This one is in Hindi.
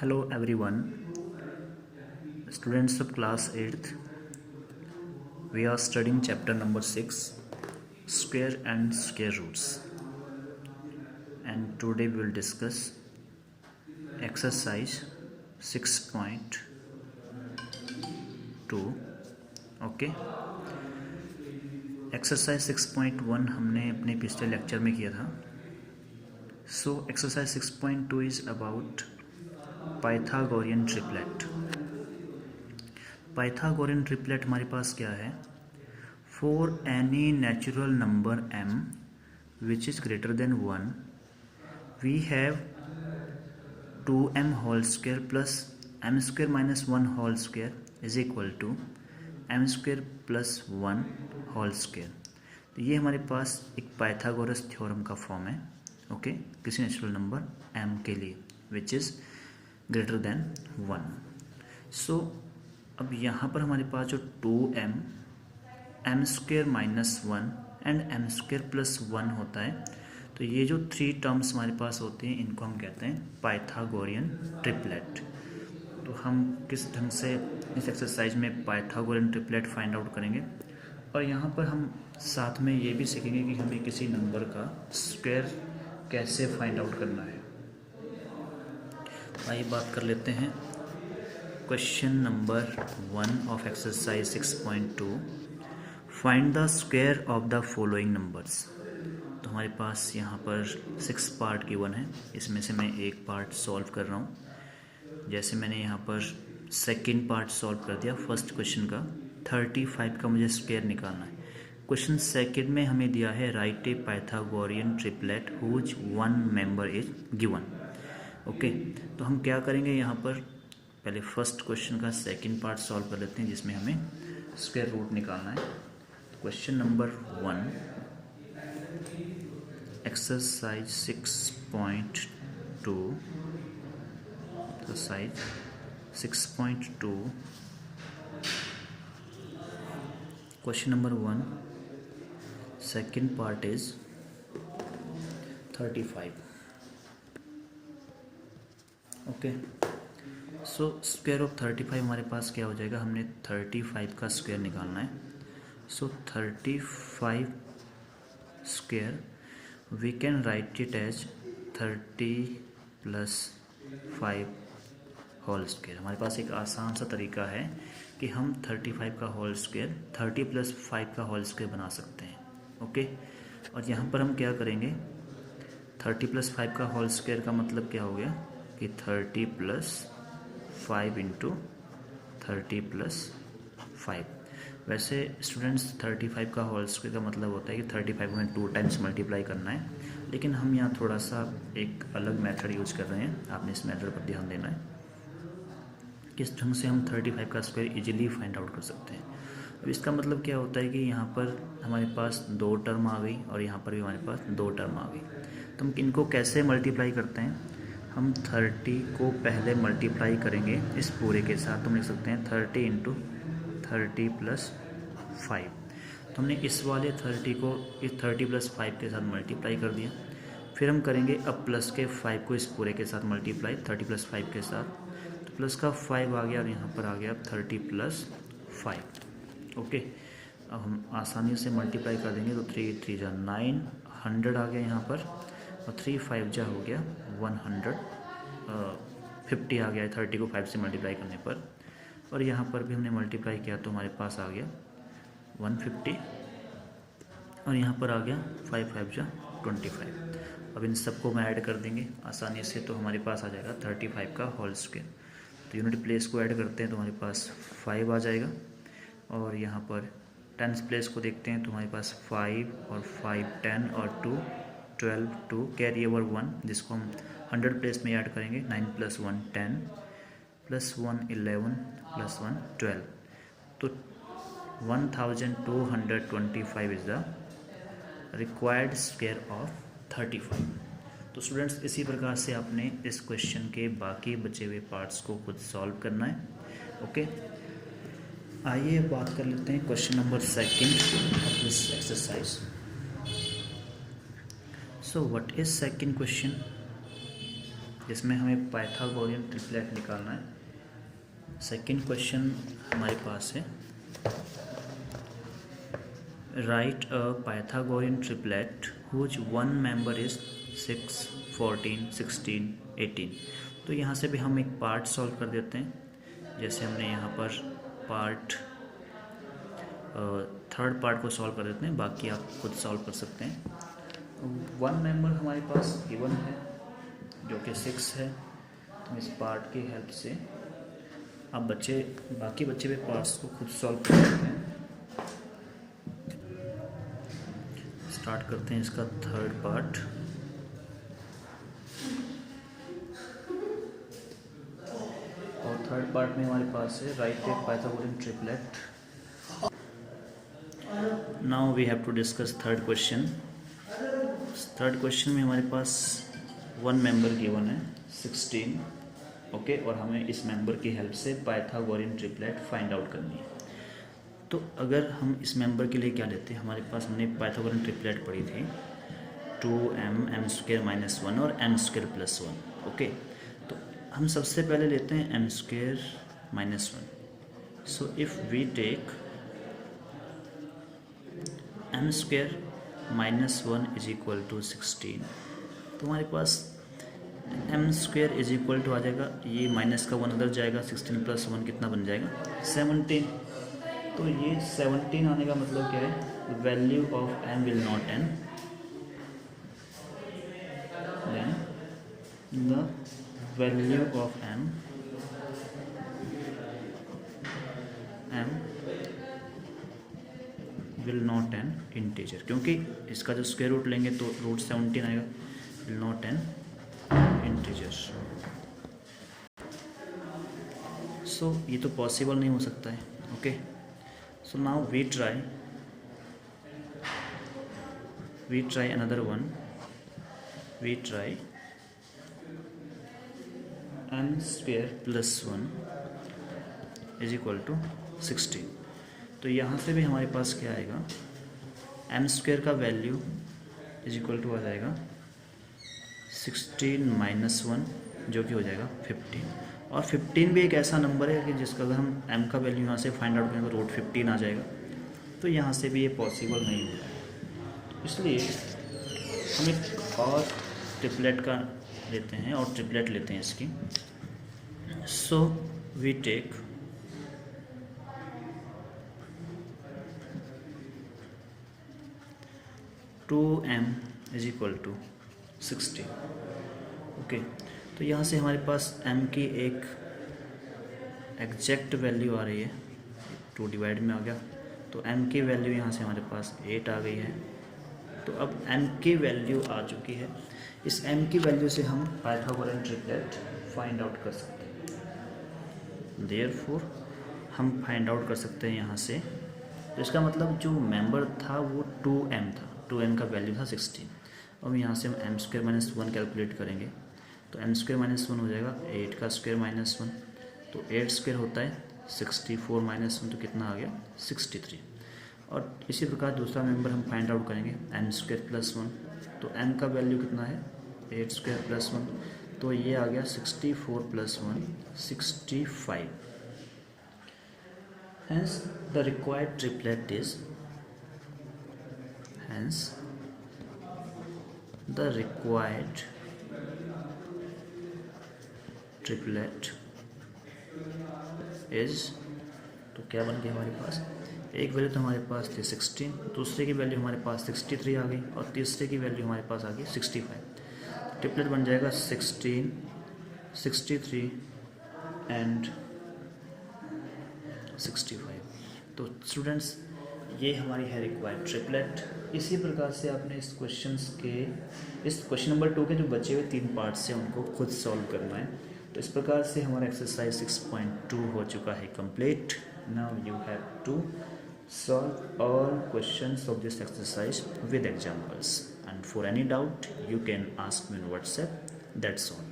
Hello everyone, students of class 8th. We are studying chapter number 6, square and square roots. And today we will discuss exercise 6.2. Okay. Exercise 6.1 हमने अपने पिछले लेक्चर में किया था. So exercise 6.2 is about Pythagorean triplet. Pythagorean triplet हमारे पास क्या है? For any natural number m which is greater than 1 we have 2m whole square plus m square minus 1 whole square is equal to m square plus 1 whole square. तो ये हमारे पास एक पाइथागोरस थ्योरम का फॉर्म है. ओके, किसी नेचुरल नंबर m के लिए विच इज़ ग्रेटर देन 1. सो अब यहाँ पर हमारे पास जो 2m m square minus 1 and m square plus 1 होता है, तो ये जो 3 टर्म्स हमारे पास होते हैं इनको हम कहते हैं पाइथागोरियन ट्रिपलेट. तो हम किस ढंग से इस एक्सरसाइज में पाइथागोरियन ट्रिपलेट फाइंड आउट करेंगे, और यहाँ पर हम साथ में ये भी सीखेंगे कि हमें किसी नंबर का स्क्वायर कैसे फाइंड आउट करना है. आइए बात कर लेते हैं. Question number 1 of exercise 6.2, find the square of the following numbers. तो हमारे पास यहाँ पर 6 पार्ट गिवन है. इसमें से मैं एक पार्ट सॉल्व कर रहा हूँ. जैसे मैंने यहाँ पर सेकंड पार्ट सॉल्व कर दिया फर्स्ट क्वेश्चन का. 35 का मुझे स्क्वायर निकालना है. क्वेश्चन सेकंड में हमें दिया है write a Pythagorean triplet whose one member is given. Okay, तो हम क्या करेंगे, यहाँ पर पहले फर्स्ट क्वेश्चन का सेकंड पार्ट सॉल्व कर लेते हैं जिसमें हमें स्क्वायर रूट निकालना है. Question number 1, exercise 6.2. Exercise 6.2, question number 1, second part is 35. Okay, so square of 35 हमारे पास क्या हो जाएगा, हमने 35 का स्क्वायर निकालना है. So 35 square we can write it as 30 plus 5 whole square. हमारे पास एक आसान सा तरीका है कि हम 35 का होल स्क्वायर 30 प्लस 5 का होल स्क्वायर बना सकते हैं. ओके, और यहाँ पर हम क्या करेंगे, 30 प्लस 5 का होल स्क्वायर का मतलब क्या हो गया कि 30 प्लस 5 इंटू 30 प्लस 5. वैसे स्टूडेंट्स 35 का होल स्क्वायर का मतलब होता है कि 35 में 2 टाइम्स मल्टीप्लाई करना है, लेकिन हम यहाँ थोड़ा सा एक अलग मेथड यूज कर रहे हैं. आपने इस मेथड पर ध्यान देना है. किस ढंग से हम 35 का स्क्वायर इजीली फाइंड आउट कर सकते हैं. अब इसका मतलब क्या होता है कि यहाँ पर हमारे पास 2 टर्म आ गई और यहाँ पर भी हमारे पास 2 टर्म आ गई. तो हम इनको कैसे मल्टीप्लाई करते हैं, हम 30 को पहले मल्टीप्लाई करेंगे इस पूरे के साथ. तो हम लिख सकते हैं 30 इंटू 30 प्लस 5. तो हमने इस वाले 30 को इस 30 प्लस 5 के साथ मल्टीप्लाई कर दिया. फिर हम करेंगे अब प्लस के 5 को इस पूरे के साथ मल्टीप्लाई 30 प्लस 5 के साथ. तो प्लस का 5 आ गया और यहाँ पर आ गया 30 प्लस 5. ओके, अब हम आसानी से मल्टीप्लाई कर देंगे. तो 3 3 जा 9, 100 आ गया यहाँ पर, और 3 5 जा हो गया 150 आ गया 30 को 5 से मल्टीप्लाई करने पर. और यहाँ पर भी हमने मल्टीप्लाई किया तो हमारे पास आ गया 150, और यहाँ पर आ गया 5 5 जा 25. अब इन सबको मैं ऐड कर देंगे आसानी से, तो हमारे पास आ जाएगा 35 का होल स्क्वायर. तो यूनिट प्लेस को ऐड करते हैं तो हमारे पास 5 आ जाएगा, और यहाँ पर टेंस प्लेस को देखते हैं तो हमारे पास 5 और 5 10 और 2 12, 2 कैरी ओवर 1 जिसको हम 100 प्लेस में ऐड करेंगे. 9 प्लस 1 10 प्लस 1 11 प्लस 1 12. तो 1225 is the required square of 35. तो स्टूडेंट्स इसी प्रकार से आपने इस क्वेश्चन के बाकी बचे हुए पार्ट्स को खुद सॉल्व करना है. ओके, आइए बात कर लेते हैं question number 2 of this exercise. So what is second question? जिसमें हमें पाइथागोरियन ट्रिपलेट निकालना है। सेकंड क्वेश्चन हमारे पास है, write a Pythagorean triplet whose one member is 6, 14, 16, 18। तो यहाँ से भी हम एक पार्ट सॉल्व कर देते हैं। जैसे हमने यहाँ पर पार्ट थर्ड पार्ट को सॉल्व कर देते हैं, बाकी आप खुद सॉल्व कर सकते हैं। वन मेंबर हमारे पास गिवन है जो कि 6 है, तो इस पार्ट की हेल्प से आप बाकी बचे हुए पार्ट्स को खुद सॉल्व कर सकते हैं। स्टार्ट करते हैं इसका थर्ड पार्ट। और थर्ड पार्ट में हमारे पास है write a Pythagorean triplet. Now we have to discuss third question. Third question में हमारे पास वन मेंबर गिवन है 16, ओके, और हमें इस मेंबर की हेल्प से पाइथागोरियन ट्रिपलेट फाइंड आउट करनी है। तो अगर हम इस मेंबर के लिए क्या लेते हैं, हमारे पास हमने पाइथागोरियन ट्रिपलेट पढ़ी थी 2m m² - 1 और m² + 1, ओके। तो हम सबसे पहले लेते हैं m² - 1। So if we take m² - 1 = 16, तो हमारे पास m² = आ जाएगा, ये माइनस का 1 उधर जाएगा, 16 + 1 कितना बन जाएगा 17। तो ये 17 आने का मतलब क्या है, value of m will not n, the value of m will not n integer, क्योंकि इसका जो स्क्वायर रूट लेंगे तो रूट 17 आएगा, विल नॉट n इंटीजर। सो ये तो पॉसिबल नहीं हो सकता है, okay. So now we try another one. We try m² + 1 = 16। तो यहाँ से भी हमारे पास क्या आएगा, m² का वैल्यू = आ जाएगा 16 - 1, जो कि हो जाएगा 15। और 15 भी एक ऐसा नंबर है कि जिसका अगर हम m का वैल्यू यहाँ से फाइंड आउट करें तो रूट 15 आ जाएगा। तो यहाँ से भी ये पॉसिबल नहीं होता है, इसलिए हम एक और ट्रिपलेट का लेते हैं और ट्रिपलेट लेते हैं इसकी। So we take m = 16, okay. तो यहाँ से हमारे पास m की एक एग्जैक्ट वैल्यू आ रही है, 2 डिवाइड में आ गया, तो m की वैल्यू यहाँ से हमारे पास 8 आ गई है। तो अब m की वैल्यू आ चुकी है, इस m की वैल्यू से हम पाइथागोरियन ट्रिपलेट फाइंड आउट कर सकते हैं। देयरफॉर हम फाइंड आउट कर सकते हैं यहाँ से, तो इसका मतलब जो मेंबर था वो 2m था, 2m का वैल्यू था 16। अब यहाँ से हम m² - 1 कैलकुलेट करेंगे, तो m² - 1 हो जाएगा 8 का स्क्वायर - 1, तो 8² होता है 64 - 1, तो कितना आ गया 63। और इसी प्रकार दूसरा मेंबर हम फाइंड आउट करेंगे m² + 1, तो m का वैल्यू कितना है 8² + 1, तो ये आ गया 64 + 1 65। Hence the required triplet is तो क्या बन गया हमारे पास, एक वैल्यू तो हमारे पास थी 16, दूसरे की वैल्यू हमारे पास 63 आ गई, और तीसरे की वैल्यू हमारे पास आ गई 65। ट्रिपलेट बन जाएगा 16, 63 एंड 65। तो स्टूडेंट्स, ये हमारी है रिक्वायर्ड ट्रिपलेट। इसी प्रकार से आपने इस क्वेश्चन नंबर 2 के जो बचे हुए 3 पार्ट्स हैं उनको खुद सॉल्व करना है। तो इस प्रकार से हमारा एक्सरसाइज 6.2 हो चुका है complete. Now you have to solve all questions of this exercise with examples, and for any doubt you can ask me on WhatsApp. That's all.